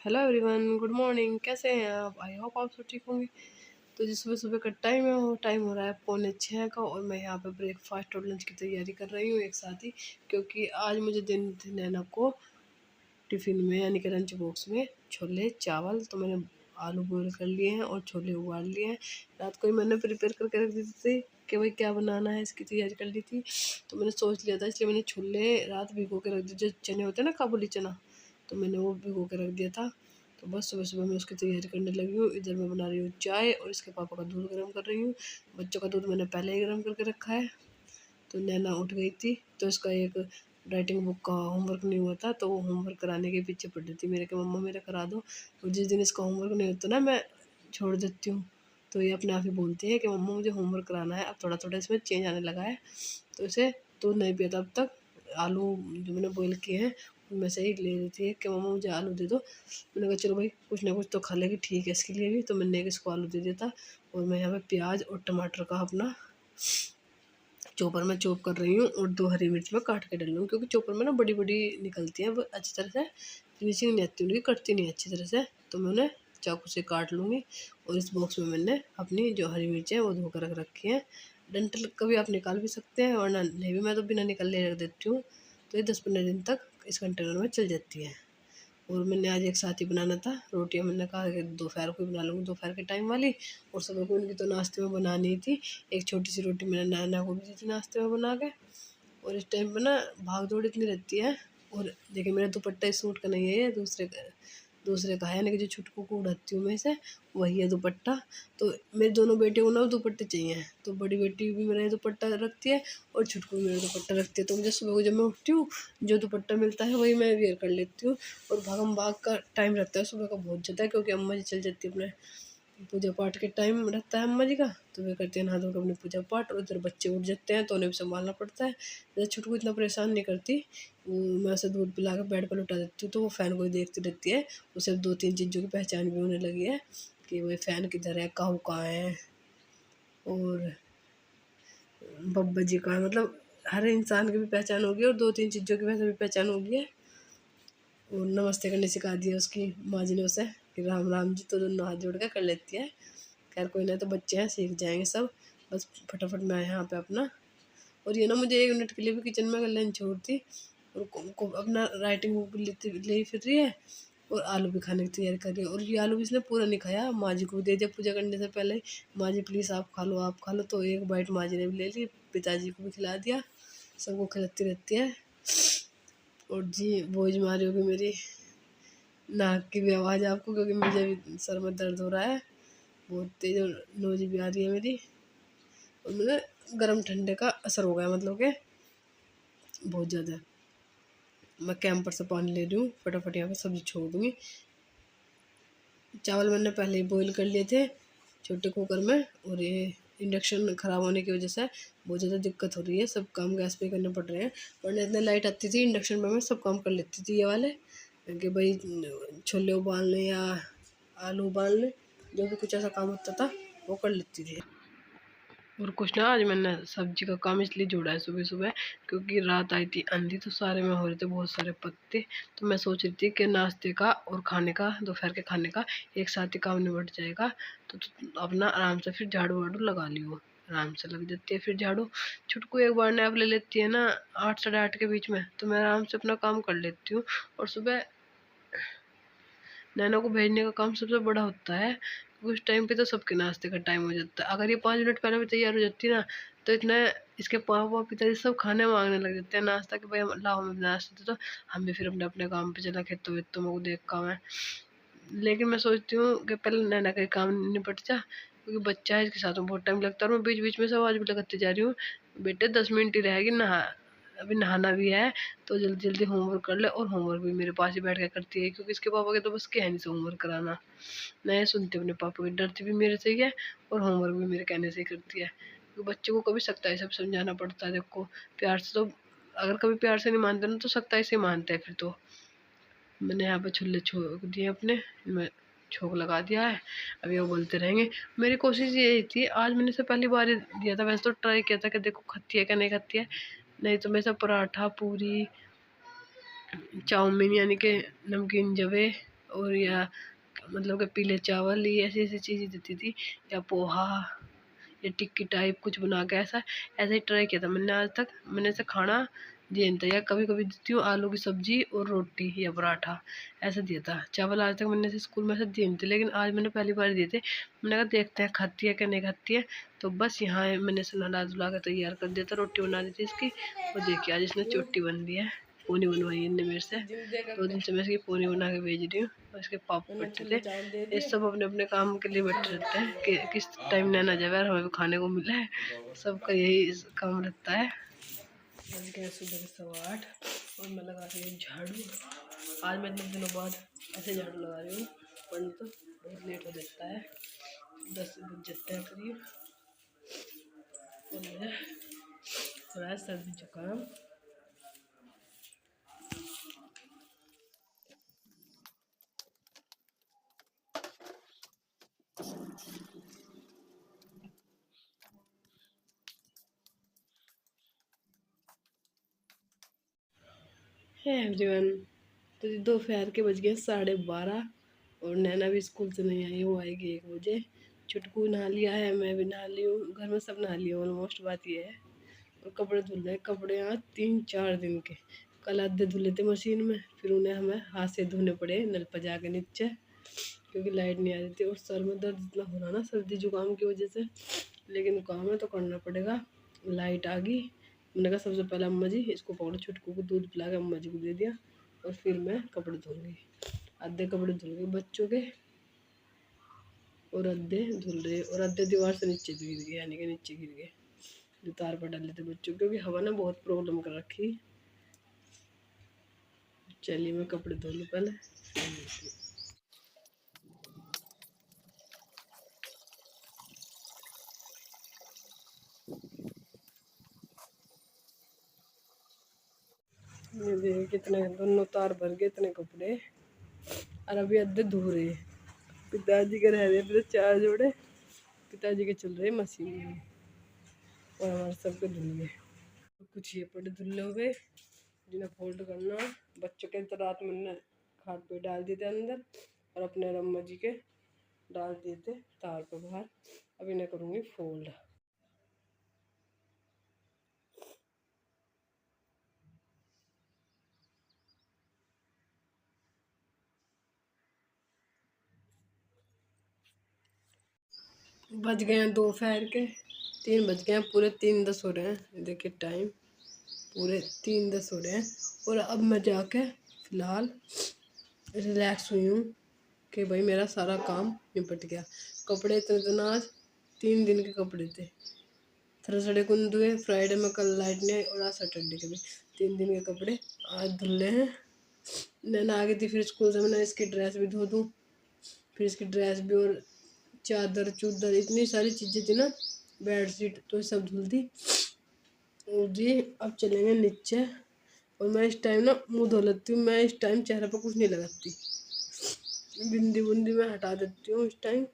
Hello everyone, good morning. कैसे हैं आप? आई होप आप सब ठीक होंगे। तो जिस सुबह सुबह का टाइम है वो टाइम हो रहा है 5:45 का, और मैं यहाँ पे ब्रेकफास्ट और लंच की तैयारी कर रही हूँ एक साथ ही, क्योंकि आज मुझे देने थे नैना को टिफ़िन में, यानी कि लंच बॉक्स में छोले चावल। तो मैंने आलू बॉयल कर लिए हैं और छोले उबाल लिए हैं। रात को ही मैंने प्रिपेयर करके रख दी थी कि भाई क्या बनाना है, इसकी तैयारी कर ली थी। तो मैंने सोच लिया था, इसलिए मैंने छोले रात भिगो के रख दिए। जो चने होते हैं ना, काबुली चना, तो मैंने वो भिगो के रख दिया था। तो बस सुबह सुबह मैं उसकी तैयारी करने लगी हूँ। इधर मैं बना रही हूँ चाय और इसके पापा का दूध गर्म कर रही हूँ। बच्चों का दूध मैंने पहले ही गर्म करके रखा है। तो नैना उठ गई थी, तो इसका एक राइटिंग बुक का होमवर्क नहीं हुआ था, तो वो होमवर्क कराने के पीछे पड़ रही थी मेरे, कि मम्मा मेरा करा दो। और जिस दिन इसका होमवर्क नहीं होता ना, मैं छोड़ देती हूँ, तो ये अपने आप ही बोलती है कि मम्मा मुझे होमवर्क कराना है। अब थोड़ा थोड़ा इसमें चेंज आने लगा है। तो इसे दूध नहीं पिया था अब तक। आलू जो मैंने बॉयल किए हैं उनमें से ही ले रही थी कि मम्मा मुझे आलू दे दो। मैंने कहा चलो भाई कुछ ना कुछ तो खा लेगी, ठीक है इसके लिए भी। तो मैंने एक इसको आलू दे दिया था। और मैं यहाँ पे प्याज और टमाटर का अपना चॉपर में चॉप कर रही हूँ, और 2 हरी मिर्च में काट के डाल रही हूँ, क्योंकि चॉपर में ना बड़ी बड़ी निकलती हैं, वो अच्छी तरह से फिनिशिंग नहीं आती, उनकी कटती नहीं अच्छी तरह से। तो मैं उन्हें चाकू से काट लूँगी। और इस बॉक्स में मैंने अपनी जो हरी मिर्च है वो धो कर रख रखी है। डंठल कभी आप निकाल भी सकते हैं, वरना नहीं भी, मैं तो बिना निकाले रख देती हूँ। तो ये 10-15 दिन तक इस कंटेनर में चल जाती है। और मैंने आज एक साथ ही बनाना था रोटियां। मैंने कहा कि दोपहर को ही बना लूँगी, दोपहर के टाइम वाली। और सुबह को उनकी तो नाश्ते में बनानी ही थी। एक छोटी सी रोटी मैंने नैना को भी दी थी नाश्ते में बना के। और इस टाइम पर ना भाग दौड़ इतनी रहती है। और देखिए मेरा दुपट्टा इस सूट का नहीं है, ये दूसरे का है, यानी कि जो छुटकू को उड़ाती हूँ मैं इसे, वही है दुपट्टा। तो मेरी दोनों बेटियों को ना दुपट्टे चाहिए। तो बड़ी बेटी भी मेरा दुपट्टा रखती है और छुटकू भी मेरा दुपट्टा रखती है। तो मुझे सुबह को जब मैं उठती हूँ, जो दुपट्टा मिलता है वही मैं वेयर कर लेती हूँ। और भागम भाग का टाइम रहता है सुबह का बहुत ज़्यादा, क्योंकि अम्मा जी चल जाती है अपने पूजा पाठ के टाइम रहता है अम्मा जी का। तो वे करते हैं नहा धोकर अपनी पूजा पाठ, और इधर बच्चे उठ जाते हैं तो उन्हें भी संभालना पड़ता है। जैसे छुटकू इतना परेशान नहीं करती, वो मैं उसे दूध पिला कर बेड पर लुटा देती हूँ, तो वो फ़ैन को ही देखती रहती है। उसे 2-3 चीज़ों की पहचान भी होने लगी है, कि वही फ़ैन किधर है, काऊ कहाँ है, और बब्बा जी कहाँ है। मतलब हर इंसान की भी पहचान होगी, और 2-3 चीज़ों की वैसे भी पहचान होगी है। और नमस्ते करने सिखा दिया उसकी माँ जी ने उसे, कि राम राम जी, तो दोनों हाथ जोड़ के कर लेती है। खैर कोई ना, तो बच्चे हैं, सीख जाएंगे सब। बस फटाफट मैं यहाँ पे अपना, और ये ना मुझे 1 मिनट के लिए भी किचन में अगर लंच छोड़ती, और को अपना राइटिंग बुक ले फिर रही है, और आलू भी खाने की तैयारी कर रही है। और ये आलू भी इसने पूरा नहीं खाया, माँ जी को भी दे दिया पूजा करने से पहले ही। माँ जी प्लीज़ आप खा लो, आप खा लो। तो एक बाइट माँ जी ने भी ले ली, पिताजी को भी खिला दिया। सबको खिलाती रहती है। और जी बोझ मारी होगी मेरी नाक की भी आवाज़ आपको, क्योंकि मुझे भी सर में दर्द हो रहा है बहुत तेज़, और नोज भी आ रही है मेरी। और मुझे गर्म ठंडे का असर हो गया, मतलब कि बहुत ज़्यादा। मैं कैंपर से पानी ले रही हूँ, फटाफट यहाँ पे सब्ज़ी छोड़ दूँगी। चावल मैंने पहले ही बॉईल कर लिए थे छोटे कुकर में, और ये इंडक्शन ख़राब होने की वजह से बहुत ज़्यादा दिक्कत हो रही है, सब काम गैस पे करने पड़ रहे हैं। वरना इतने लाइट आती थी इंडक्शन में मैं सब काम कर लेती थी ये वाले, कि भाई छोले उबालने या आलू उबालने, जो भी कुछ ऐसा काम होता था वो कर लेती थी। और कुछ ना, आज मैंने सब्जी का काम इसलिए जोड़ा है सुबह सुबह, क्योंकि रात आई थी आंधी, तो सारे में हो रहे थे बहुत सारे पत्ते। तो मैं सोच रही थी कि नाश्ते का और खाने का, दोपहर के खाने का एक साथ ही काम निपट जाएगा। तो अपना आराम से फिर झाड़ू वाड़ू लगा लियो, आराम से लग जाती है फिर झाड़ू। छुटकू एक बार नैप ले लेती है ना 8-8:30 के बीच में, तो मैं आराम से अपना काम कर लेती हूँ। और सुबह नैना को भेजने का काम सबसे बड़ा होता है, क्योंकि उस टाइम पे तो सबके नाश्ते का टाइम हो जाता है। अगर ये 5 मिनट पहले भी तैयार हो जाती ना, तो इतना इसके पापा पिताजी सब खाने मांगने लग जाते हैं नाश्ता, कि भाई हम लाओ हमें नाश्ता दे दो। हम भी फिर अपने अपने काम पे चला, खेतों वेतों में को देख काम है। लेकिन मैं सोचती हूँ कि पहले नैना का काम निपट जा, क्योंकि बच्चा है, इसके साथ में बहुत टाइम लगता है। और मैं बीच बीच में से आवाज़ भी लगाती जा रही हूँ, बेटे 10 मिनट ही रहेगी, नहा, अभी नहाना भी है, तो जल्दी जल्दी होमवर्क कर ले। और होमवर्क भी मेरे पास ही बैठ के करती है, क्योंकि इसके पापा के तो बस के है नहीं से होमवर्क कराना। मैं सुनती हूँ अपने पापा की, डरती भी मेरे से ही है, और होमवर्क भी मेरे कहने से ही करती है। क्योंकि बच्चे को कभी सख्ताई से समझाना पड़ता है। देखो प्यार से तो, अगर कभी प्यार से नहीं मानते ना, तो सख्ताई से मानते हैं फिर तो। मैंने यहाँ पे छुल्ले छोड़ दिए अपने, मैं छोंक लगा दिया है, अभी वो बोलते रहेंगे। मेरी कोशिश यही थी, आज मैंने इसे पहली बार ही दिया था, वैसे तो ट्राई किया था कि देखो खाती है क्या नहीं खाती है। नहीं तो मैं सब पराठा, पूरी, चाउमीन, यानी कि नमकीन जवे, और या मतलब कि पीले चावल, ये ऐसी ऐसी चीज़ें देती थी, या पोहा या टिक्की टाइप कुछ बना के ऐसा ऐसे ही ट्राई किया था मैंने। आज तक मैंने ऐसे खाना दिया नहीं था, या कभी कभी देती हूँ आलू की सब्जी और रोटी या पराठा ऐसा दिया था। चावल आज तक मैंने ऐसे स्कूल में ऐसे दिए नहीं थे, लेकिन आज मैंने पहली बार दिए थे। मैंने कहा देखते हैं खाती है कि नहीं खाती है। तो बस यहाँ मैंने इसे नला धुला कर तैयार कर दिया था, रोटी बना दी थी इसकी। और देखिए आज इसने चोटी बन दी है, पोनी बनवाई इनने मेरे से। 2 दिन से मैं इसकी पोनी बना के भेज रही हूँ। और इसके पापा बैठे थे, ये सब अपने अपने काम के लिए बैठे रहते हैं कि किस टाइम नैना जाए और हमें भी खाने को मिले। सबका यही काम रहता है। बज गए सुबह के 8:15 और मैं लगा रही हूँ झाड़ू। आज मैं इतने दिनों बाद ऐसे झाड़ू लगा रही हूँ, वरना तो बहुत लेट हो जाता है, 10 बज जाते हैं करीब। और मुझे थोड़ा सर्दी जुकाम। है एवरीवन, तो दोपहर के बज गए 12:30 और नैना भी स्कूल से नहीं आई, वो आएगी 1 बजे। छुटकू नहा लिया है, मैं भी नहा ली हूँ, घर में सब नहा लिया ऑलमोस्ट। बात ये है और कपड़े धुल रहे हैं। कपड़े यहाँ 3-4 दिन के, कल आधे धुले थे मशीन में, फिर उन्हें हमें हाथ से धोने पड़े नल पर जाके नीचे, क्योंकि लाइट नहीं आ रही थी। और सर में दर्द इतना हो रहा ना सर्दी जुकाम की वजह से, लेकिन काम है तो करना पड़ेगा। लाइट आ गई, मैंने कहा सबसे पहले अम्मा जी इसको पकड़ो, छुटकू को दूध पिला के अम्मा जी को दे दिया, और फिर मैं कपड़े धोंगी। आधे कपड़े धुल गए बच्चों के और आधे धुल रहे, और आधे दीवार से नीचे गिर गए, यानी कि नीचे गिर गए जो तार पर डाले थे बच्चों, क्योंकि हवा ने बहुत प्रॉब्लम कर रखी। चलिए मैं कपड़े धो लूँ पहले। ये देखिए कितने दोनों तार भर गए, इतने कपड़े, और अभी अद्धे धो रहे। पिताजी के रह रहे फिर 4 जोड़े, पिताजी के चल रहे मशीन में, और हमारे सबके धुल गए। कुछ ये पड़े धुले हो गए जिन्हें फोल्ड करना। बच्चों के तो रात में मैंने खाट पे डाल दिए थे अंदर, और अपने अम्मा जी के डाल दिए थे तार पे बाहर। अब इन्हें करूँगी फोल्ड। बज गए हैं दोपहर के 3 बज गए हैं, पूरे 3:10 हो रहे हैं। देखिए टाइम पूरे 3:10 हो रहे हैं। और अब मैं जाके फ़िलहाल रिलैक्स हुई हूँ कि भाई मेरा सारा काम निपट गया। कपड़े इतने दिन, आज 3 दिन के कपड़े थे। थर्सडे को धुए, फ्राइडे में कल लाइट नहीं आई, और आज सैटरडे के भी 3 दिन के कपड़े आज धुले हैं। नैना आ गई थी फिर स्कूल से, मैंने इसकी ड्रेस भी धो दूँ, फिर इसकी ड्रेस भी, और चादर चूदर इतनी सारी चीज़ें थी ना, बेडशीट तो सब धुल दी। और जी अब चलेंगे नीचे। और मैं इस टाइम ना मुँह धो लेती हूँ, मैं इस टाइम चेहरे पर कुछ नहीं लगाती, बिंदी बुंदी मैं हटा देती हूँ इस टाइम।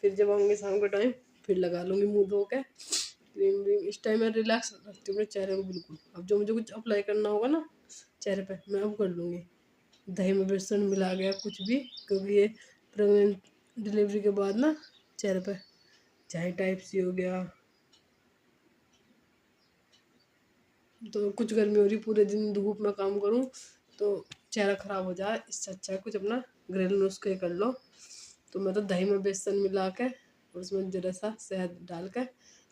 फिर जब आऊँगी शाम के टाइम फिर लगा लूँगी मुँह धो के क्रीम व्रीम। इस टाइम मैं रिलैक्स रखती हूँ अपने चेहरे को बिल्कुल। अब जो मुझे कुछ अप्लाई करना होगा ना चेहरे पे, मैं अब कर लूँगी। दही में बेसन मिला गया कुछ भी, क्योंकि ये प्रेगनेंट डिलीवरी के बाद ना चेहरे पे चाहे टाइप सी हो गया, तो कुछ गर्मी हो रही, पूरे दिन धूप में काम करूँ तो चेहरा ख़राब हो जाए, इससे अच्छा है कुछ अपना घरेलू नुस्खे कर लो। तो मैं तो दही में बेसन मिला के और उसमें ज़रा सा शहद डाल के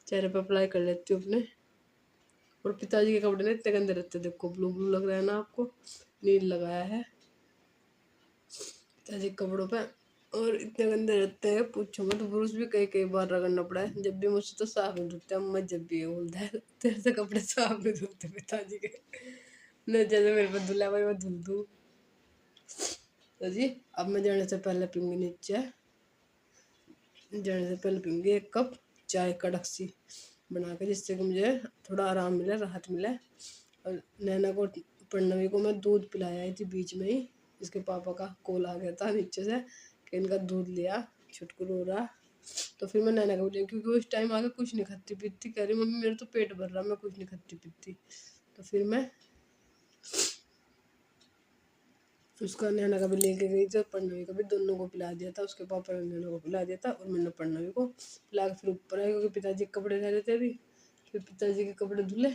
चेहरे पर अप्लाई कर लेती हूँ अपने। और पिताजी के कपड़े ना इतने गंदे रहते, देखो ब्लू ब्लू लग रहा है ना आपको, नील लगाया है पिताजी के कपड़ों पे, और इतने गंदे रहते हैं पूछो मत। ब्रूस भी कई कई बार रगड़ना पड़ा है, जब भी मुझसे तो साफ नहीं धुलते। अम्मा जब भी ये बोलता है तेरे से कपड़े साफ नहीं धुलते पिताजी के, न जैसे मेरे पे धुला भाई मैं धुल दूँ। तो जी अब मैं जाने से पहले पीऊँगी नीचे, जाने से पहले पीऊँगी 1 कप चाय कड़क सी बना के, जिससे कि मुझे थोड़ा आराम मिले, राहत मिले। और नैना को, पढ़नवी को मैं दूध पिलाया आई थी बीच में ही, इसके पापा का कॉल आ गया था नीचे से कि इनका दूध लिया, छुटकू रो रहा। तो फिर मैं नैना को बोली, क्योंकि उस टाइम आके कुछ नहीं खाती पीती, कह रही मम्मी मेरा तो पेट भर रहा, मैं कुछ नहीं खाती पीती। तो फिर मैं उसका नैना कभी लेके गई थी और पढ़ने कभी दोनों को पिला दिया था। उसके पापा ने नैना को पिला दिया था और मैंने पढ़ने को पिला के फिर ऊपर आए क्योंकि पिताजी के कपड़े रह रहे थे अभी। फिर पिताजी के कपड़े धुले।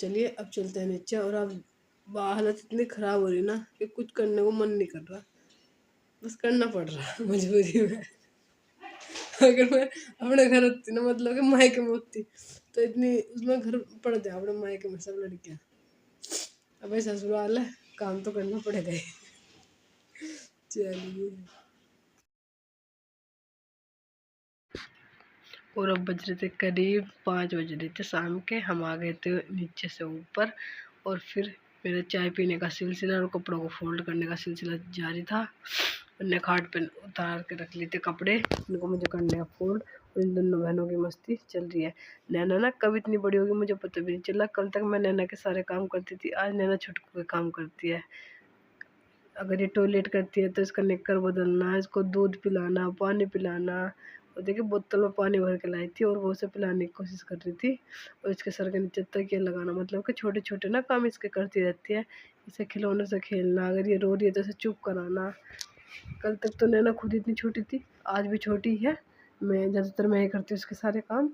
चलिए अब चलते हैं नीचे। और अब हालत इतनी ख़राब हो रही ना कि कुछ करने को मन नहीं कर रहा, बस करना पड़ रहा मजबूरी में। अगर मैं अपने घर होती ना, मतलब कि मायके में होती, तो इतनी उसमें घर पड़ जाए अपने मायके में सब लड़कियां। अब ऐसा ससुराल है, काम तो करना पड़ेगा ही। चलिए। और अब बज रहे थे करीब 5 बज रहे थे शाम के। हम आ गए थे नीचे से ऊपर। और फिर मेरा चाय पीने का सिलसिला और कपड़ों को फोल्ड करने का सिलसिला जारी था। मैंने खाट पे उतार के रख लिए थे कपड़े, इनको मुझे करने का फोल्ड। और इन दोनों बहनों की मस्ती चल रही है। नैना ना कब इतनी बड़ी होगी मुझे पता भी नहीं चला। कल तक मैं नैना के सारे काम करती थी, आज नैना छुटकू के काम करती है। अगर ये टॉयलेट करती है तो इसका निक्कर बदलना, इसको दूध पिलाना, पानी पिलाना। और देखिए बोतल में पानी भर के लाई थी और वो उसे पिलाने की कोशिश कर रही थी। और इसके सर के नीचे तकिया लगाना, मतलब कि छोटे छोटे ना काम इसके करती रहती है। इसे खिलौने से खेलना, अगर ये रो रही है तो इसे चुप कराना। कल तक तो नैना खुद इतनी छोटी थी, आज भी छोटी है। मैं ज़्यादातर मैं ही करती हूँ उसके सारे काम।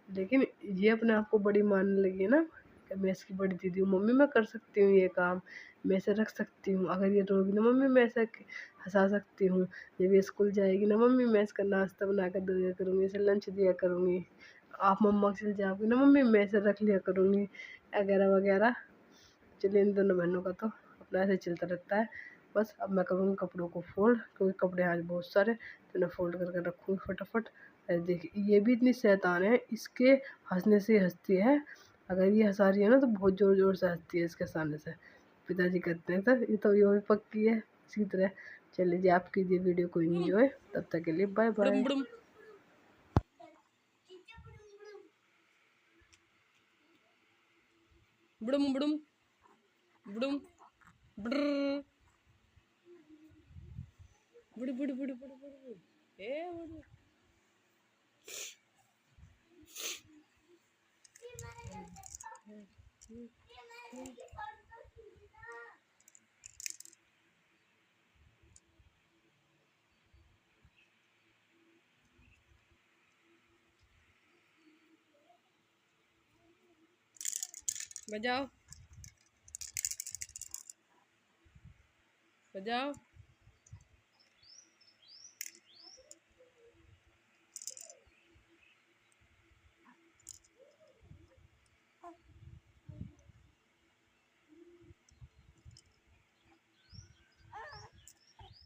लेकिन ये अपने आप को बड़ी मानने लगी है ना कि मैं इसकी बड़ी दीदी हूँ, मम्मी मैं कर सकती हूँ ये काम, मैं इसे रख सकती हूँ। अगर ये रोगी ना मम्मी मैं ऐसे हंसा सकती हूँ। जब ये स्कूल जाएगी ना मम्मी मैं इसका नाश्ता बना कर दिया करूँगी, इसे लंच दिया करूँगी। आप मम्मा चल जाओगी ना मम्मी मैं इसे रख लिया करूँगी, वगैरह वगैरह। चलिए इन दोनों बहनों का तो अपना ऐसे चलता रहता है। बस अब मैं करूँगी कपड़ों को फोल्ड, क्योंकि कपड़े आज बहुत सारे, तो मैं फोल्ड करके रखूँगी फटाफट। अरे देखिए ये भी इतनी शैतान है, इसके हंसने से हंसती है। अगर ये हंसा रही है ना तो बहुत ज़ोर ज़ोर से हंसती है इसके सामने से। पिताजी कहते हैं सर ये भी पक्की है इसी तरह। चलिए जी आप कीजिए वीडियो को एंजॉय, तब तक के लिए बाय बाय। बुड़ुम बुड़ुम बुड़ुम बुड़ बुड़ बुड़ बुड़ बुड़ बुड़ ए बुड़। बजाओ बजाओ।